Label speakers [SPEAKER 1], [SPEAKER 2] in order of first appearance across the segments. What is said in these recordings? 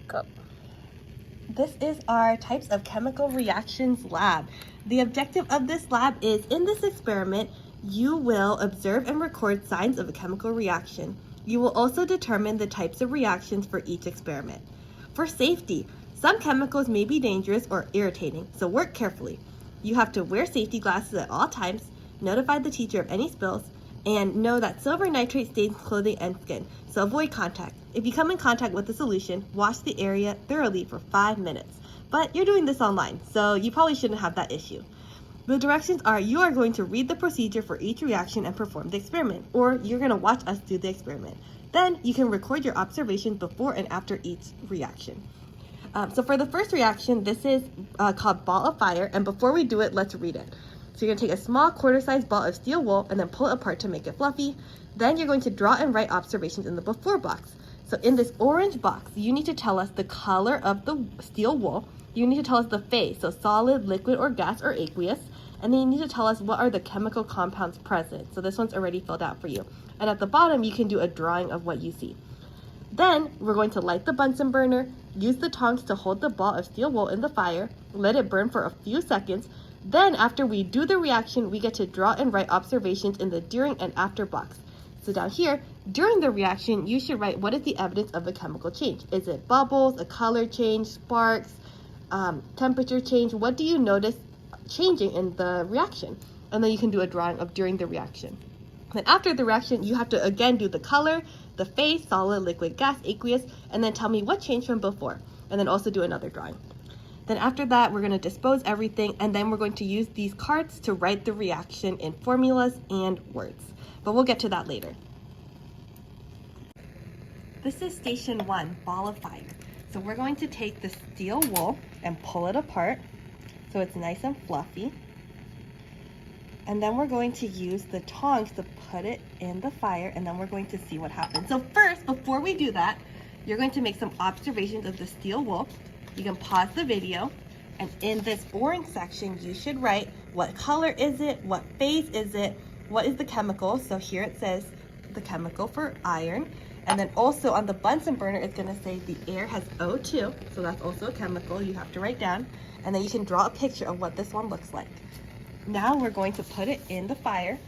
[SPEAKER 1] Go.
[SPEAKER 2] This is our types of chemical reactions lab. The objective of this lab is, in this experiment, you will observe and record signs of a chemical reaction. You will also determine the types of reactions for each experiment. For safety, some chemicals may be dangerous or irritating, so work carefully. You have to wear safety glasses at all times, notify the teacher of any spills, and know that silver nitrate stains clothing and skin, so avoid contact. If you come in contact with the solution, wash the area thoroughly for 5 minutes. But you're doing this online, so you probably shouldn't have that issue. The directions are, you are going to read the procedure for each reaction and perform the experiment, or you're going to watch us do the experiment. Then you can record your observations before and after each reaction. So for the first reaction, this is called ball of fire, and before we do it, let's read it. So you're going to take a small quarter-sized ball of steel wool and then pull it apart to make it fluffy. Then you're going to draw and write observations in the before box. So in this orange box, you need to tell us the color of the steel wool. You need to tell us the phase, so solid, liquid, or gas, or aqueous. And then you need to tell us what are the chemical compounds present. So this one's already filled out for you. And at the bottom, you can do a drawing of what you see. Then we're going to light the Bunsen burner, use the tongs to hold the ball of steel wool in the fire, let it burn for a few seconds. Then after we do the reaction, we get to draw and write observations in the during and after box. So down here, during the reaction, you should write what is the evidence of a chemical change. Is it bubbles, a color change, sparks, temperature change? What do you notice changing in the reaction? And then you can do a drawing of during the reaction. Then after the reaction, you have to again do the color, the phase, solid, liquid, gas, aqueous, and then tell me what changed from before. And then also do another drawing. Then after that, we're going to dispose everything, and then we're going to use these cards to write the reaction in formulas and words. But we'll get to that later. This is station 1, ball of fire. So we're going to take the steel wool and pull it apart so it's nice and fluffy. And then we're going to use the tongs to put it in the fire, and then we're going to see what happens. So first, before we do that, you're going to make some observations of the steel wool. You can pause the video, and in this boring section, you should write what color is it, what phase is it, what is the chemical. So here it says the chemical for iron. And then also on the Bunsen burner, it's gonna say the air has O2, so that's also a chemical you have to write down. And then you can draw a picture of what this one looks like. Now we're going to put it in the fire,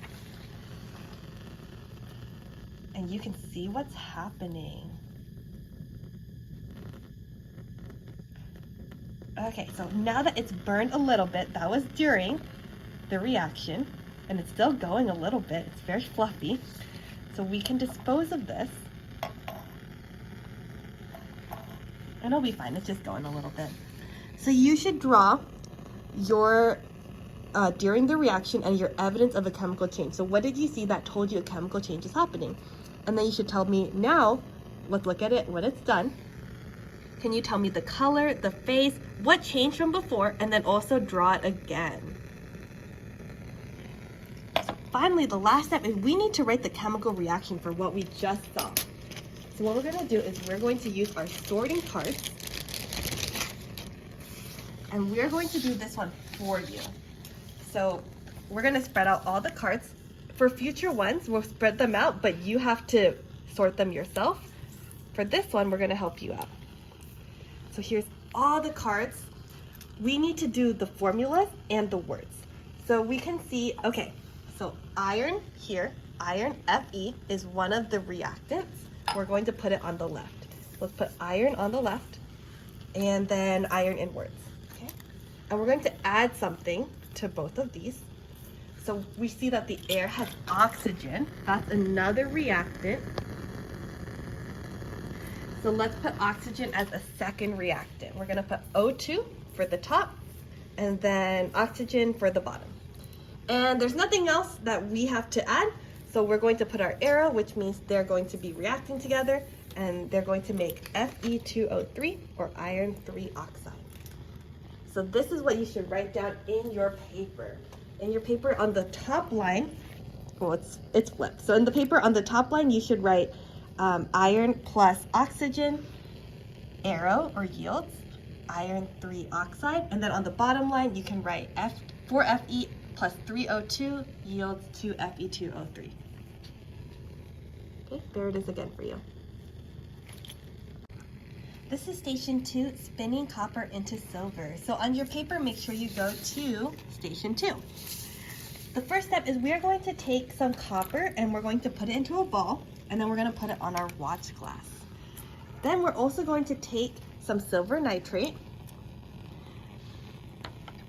[SPEAKER 2] and you can see what's happening. Okay, so now that it's burned a little bit, that was during the reaction, and it's still going a little bit. It's very fluffy. So we can dispose of this. And it'll be fine, it's just going a little bit. So you should draw your during the reaction and your evidence of a chemical change. So what did you see that told you a chemical change is happening? And then you should tell me now, let's look at it when it's done. Can you tell me the color, the phase, what changed from before, and then also draw it again. So finally, the last step is we need to write the chemical reaction for what we just saw. So what we're gonna do is we're going to use our sorting cards, and we're going to do this one for you. So we're gonna spread out all the cards. For future ones, we'll spread them out, but you have to sort them yourself. For this one, we're gonna help you out. So here's all the cards. We need to do the formulas and the words. So we can see, okay, so iron here, iron Fe is one of the reactants. We're going to put it on the left. Let's put iron on the left, and then iron in words, okay? And we're going to add something to both of these. So we see that the air has oxygen. That's another reactant. So let's put oxygen as a second reactant. We're gonna put O2 for the top, and then oxygen for the bottom. And there's nothing else that we have to add, so we're going to put our arrow, which means they're going to be reacting together, and they're going to make Fe2O3, or iron 3 oxide. So this is what you should write down in your paper. In your paper on the top line, well, it's flipped. So in the paper on the top line, you should write iron plus oxygen, arrow or yields, iron 3 oxide. And then on the bottom line, you can write 4Fe plus 3O2 yields to Fe2O3. Okay, there it is again for you. This is station 2, spinning copper into silver. So on your paper, make sure you go to station 2. The first step is we are going to take some copper and we're going to put it into a ball, and then we're going to put it on our watch glass. Then we're also going to take some silver nitrate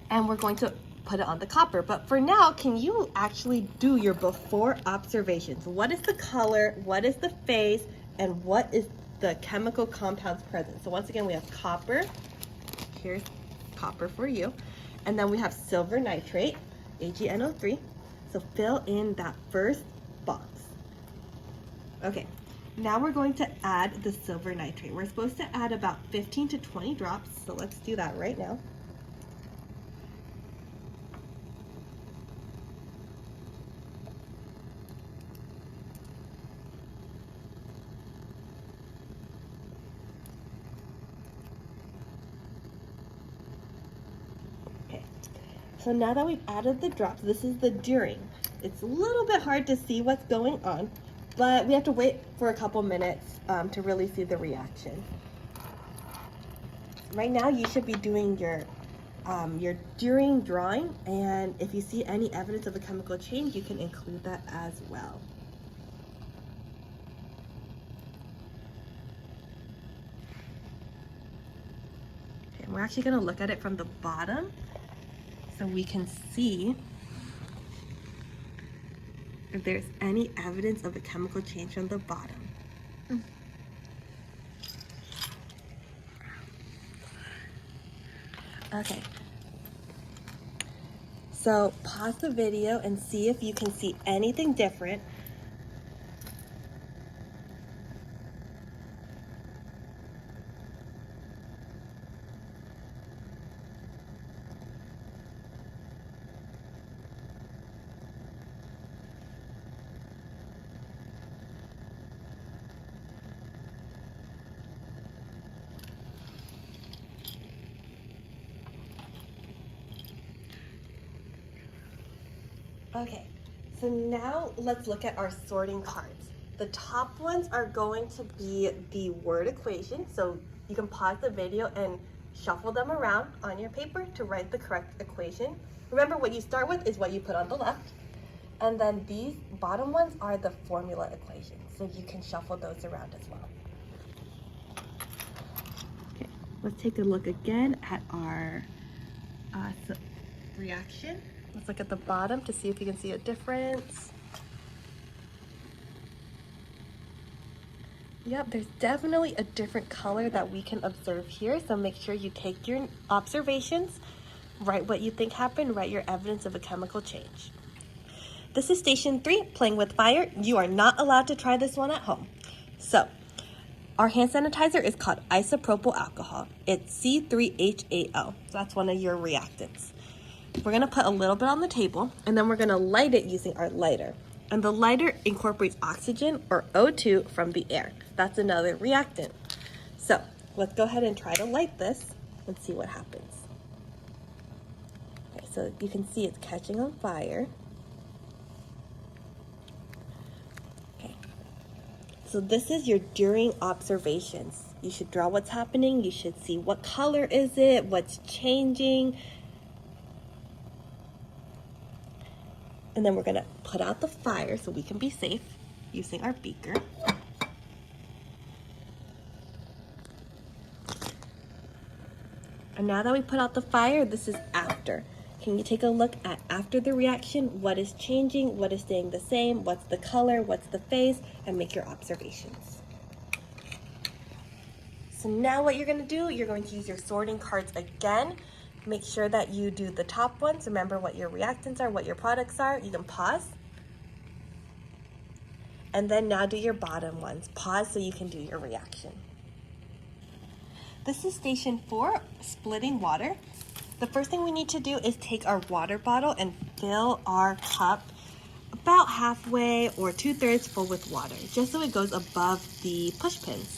[SPEAKER 2] and we're going to put it on the copper. But for now, can you actually do your before observations? What is the color, what is the phase, and what is the chemical compounds present? So once again, we have copper. Here's copper for you. And then we have silver nitrate, AgNO3. So fill in that first box. Okay, now we're going to add the silver nitrate. We're supposed to add about 15 to 20 drops. So let's do that right now. So now that we've added the drops, this is the during. It's a little bit hard to see what's going on, but we have to wait for a couple minutes to really see the reaction. Right now, you should be doing your during drawing, and if you see any evidence of a chemical change, you can include that as well. Okay, we're actually going to look at it from the bottom, so we can see if there's any evidence of a chemical change on the bottom. Okay. So pause the video and see if you can see anything different. Okay, so now let's look at our sorting cards. The top ones are going to be the word equation, so you can pause the video and shuffle them around on your paper to write the correct equation. Remember, what you start with is what you put on the left, and then these bottom ones are the formula equations, so you can shuffle those around as well. Okay, let's take a look again at our reaction. Let's look at the bottom to see if you can see a difference. Yep, there's definitely a different color that we can observe here. So make sure you take your observations, write what you think happened, write your evidence of a chemical change. This is station 3, playing with fire. You are not allowed to try this one at home. So our hand sanitizer is called isopropyl alcohol. It's C3HAO. So that's one of your reactants. We're gonna put a little bit on the table, and then we're gonna light it using our lighter. And the lighter incorporates oxygen, or O2, from the air. That's another reactant. So let's go ahead and try to light this and see what happens. Okay, so you can see it's catching on fire. Okay, so this is your during observations. You should draw what's happening. You should see what color is it, what's changing. And then we're gonna put out the fire so we can be safe using our beaker. And now that we put out the fire, this is after. Can you take a look at after the reaction? What is changing? What is staying the same? What's the color? What's the phase? And make your observations. So now what you're gonna do, you're going to use your sorting cards again. Make sure that you do the top ones. Remember what your reactants are, what your products are. You can pause. And then now do your bottom ones. Pause so you can do your reaction. This is station 4, splitting water. The first thing we need to do is take our water bottle and fill our cup about halfway or 2/3 full with water, just so it goes above the push pins.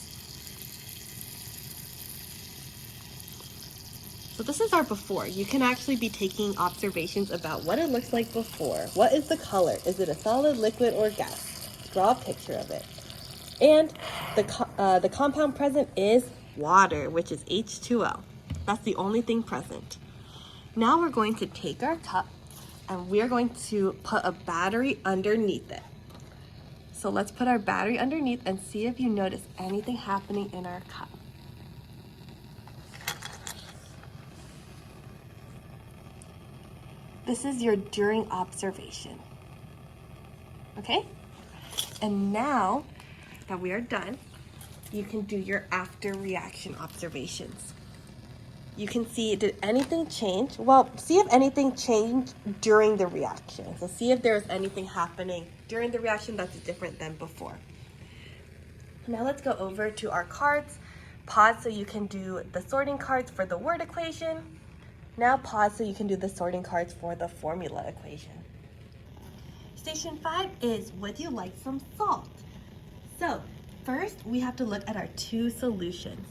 [SPEAKER 2] So this is our before. You can actually be taking observations about what it looks like before. What is the color? Is it a solid, liquid, or gas? Draw a picture of it. And the compound present is water, which is H2O. That's the only thing present. Now we're going to take our cup and we're going to put a battery underneath it. So let's put our battery underneath and see if you notice anything happening in our cup. This is your during observation. Okay? And now that we are done, you can do your after reaction observations. You can see, did anything change? Well, see if anything changed during the reaction. So see if there's anything happening during the reaction that's different than before. Now let's go over to our cards. Pause so you can do the sorting cards for the word equation. Now pause so you can do the sorting cards for the formula equation. Station 5 is, would you like some salt? So first we have to look at our two solutions.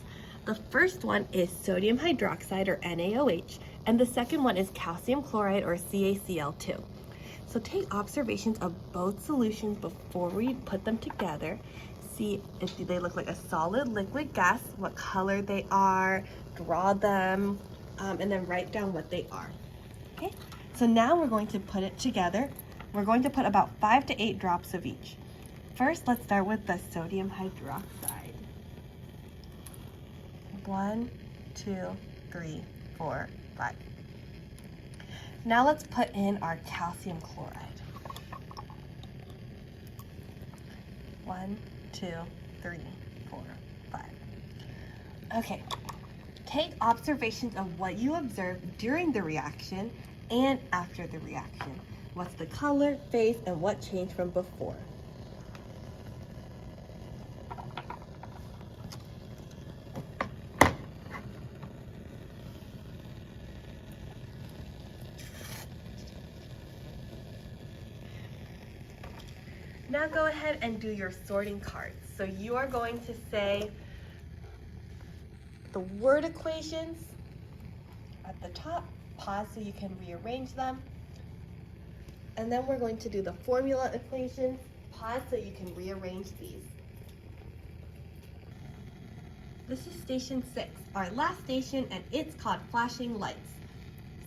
[SPEAKER 2] The first one is sodium hydroxide, or NaOH, and the second one is calcium chloride, or CaCl2. So take observations of both solutions before we put them together. See if they look like a solid liquid gas, what color they are, draw them, and then write down what they are. Okay, so now we're going to put it together. We're going to put about 5 to 8 drops of each. First, let's start with the sodium hydroxide. 1, 2, 3, 4, 5. Now let's put in our calcium chloride. 1, 2, 3, 4, 5. Okay, take observations of what you observed during the reaction and after the reaction. What's the color, phase, and what changed from before? Now go ahead and do your sorting cards. So you are going to say the word equations at the top, pause so you can rearrange them. And then we're going to do the formula equations, pause so you can rearrange these. This is station 6, our last station, and it's called flashing lights.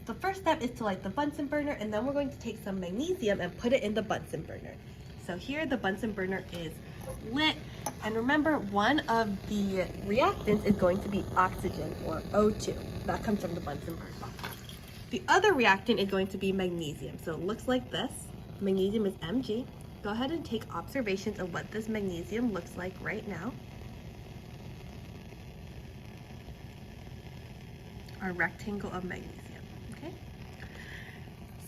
[SPEAKER 2] The first step is to light the Bunsen burner, and then we're going to take some magnesium and put it in the Bunsen burner. So here the Bunsen burner is lit, and remember, one of the reactants is going to be oxygen, or O2. That comes from the Bunsen burner. The other reactant is going to be magnesium. So it looks like this. Magnesium is Mg. Go ahead and take observations of what this magnesium looks like right now. Our rectangle of magnesium, okay?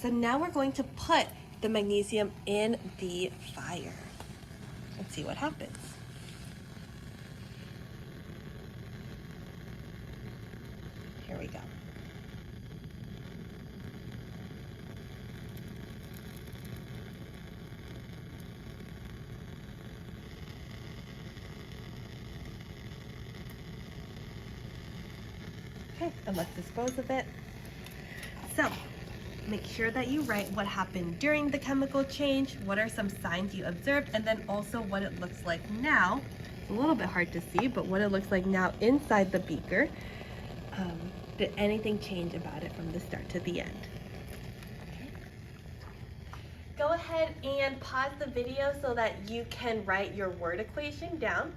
[SPEAKER 2] So now we're going to put the magnesium in the fire and see what happens. Here we go. Okay, and let's dispose of it. So, make sure that you write what happened during the chemical change, what are some signs you observed, and then also what it looks like now. It's a little bit hard to see, but what it looks like now inside the beaker. Did anything change about it from the start to the end? Okay. Go ahead and pause the video so that you can write your word equation down.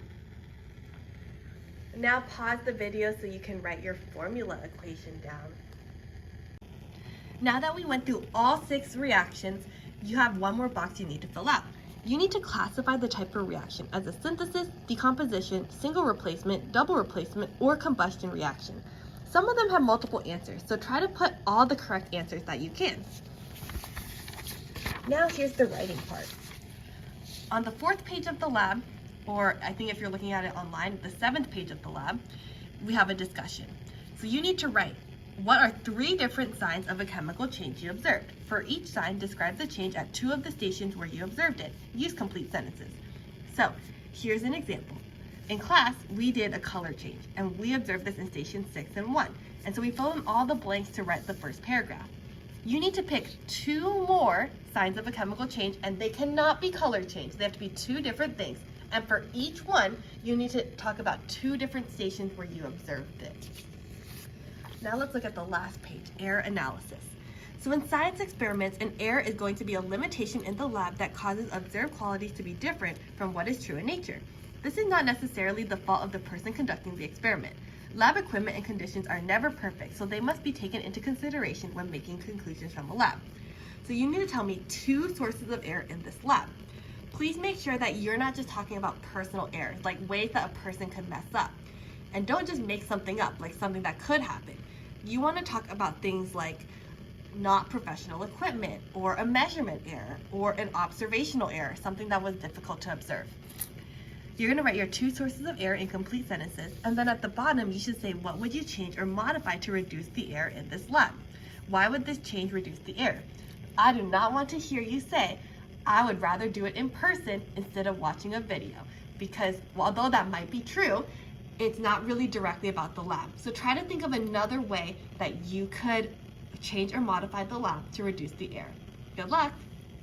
[SPEAKER 2] Now pause the video so you can write your formula equation down. Now that we went through all 6 reactions, you have one more box you need to fill out. You need to classify the type of reaction as a synthesis, decomposition, single replacement, double replacement, or combustion reaction. Some of them have multiple answers, so try to put all the correct answers that you can. Now here's the writing part. On the 4th page of the lab, or I think if you're looking at it online, the 7th page of the lab, we have a discussion. So you need to write, what are 3 different signs of a chemical change you observed? For each sign, describe the change at 2 of the stations where you observed it. Use complete sentences. So here's an example. In class, we did a color change, and we observed this in station 6 and 1. And so we filled in all the blanks to write the first paragraph. You need to pick 2 more signs of a chemical change, and they cannot be color change. They have to be 2 different things. And for each one, you need to talk about 2 different stations where you observed it. Now let's look at the last page, error analysis. So in science experiments, an error is going to be a limitation in the lab that causes observed qualities to be different from what is true in nature. This is not necessarily the fault of the person conducting the experiment. Lab equipment and conditions are never perfect, so they must be taken into consideration when making conclusions from a lab. So you need to tell me 2 sources of error in this lab. Please make sure that you're not just talking about personal errors, like ways that a person could mess up. And don't just make something up, like something that could happen. You want to talk about things like not professional equipment, or a measurement error, or an observational error, something that was difficult to observe. You're going to write your 2 sources of error in complete sentences, and then at the bottom you should say what would you change or modify to reduce the error in this lab. Why would this change reduce the error? I do not want to hear you say, I would rather do it in person instead of watching a video, because although that might be true, it's not really directly about the lab. So try to think of another way that you could change or modify the lab to reduce the error. Good luck!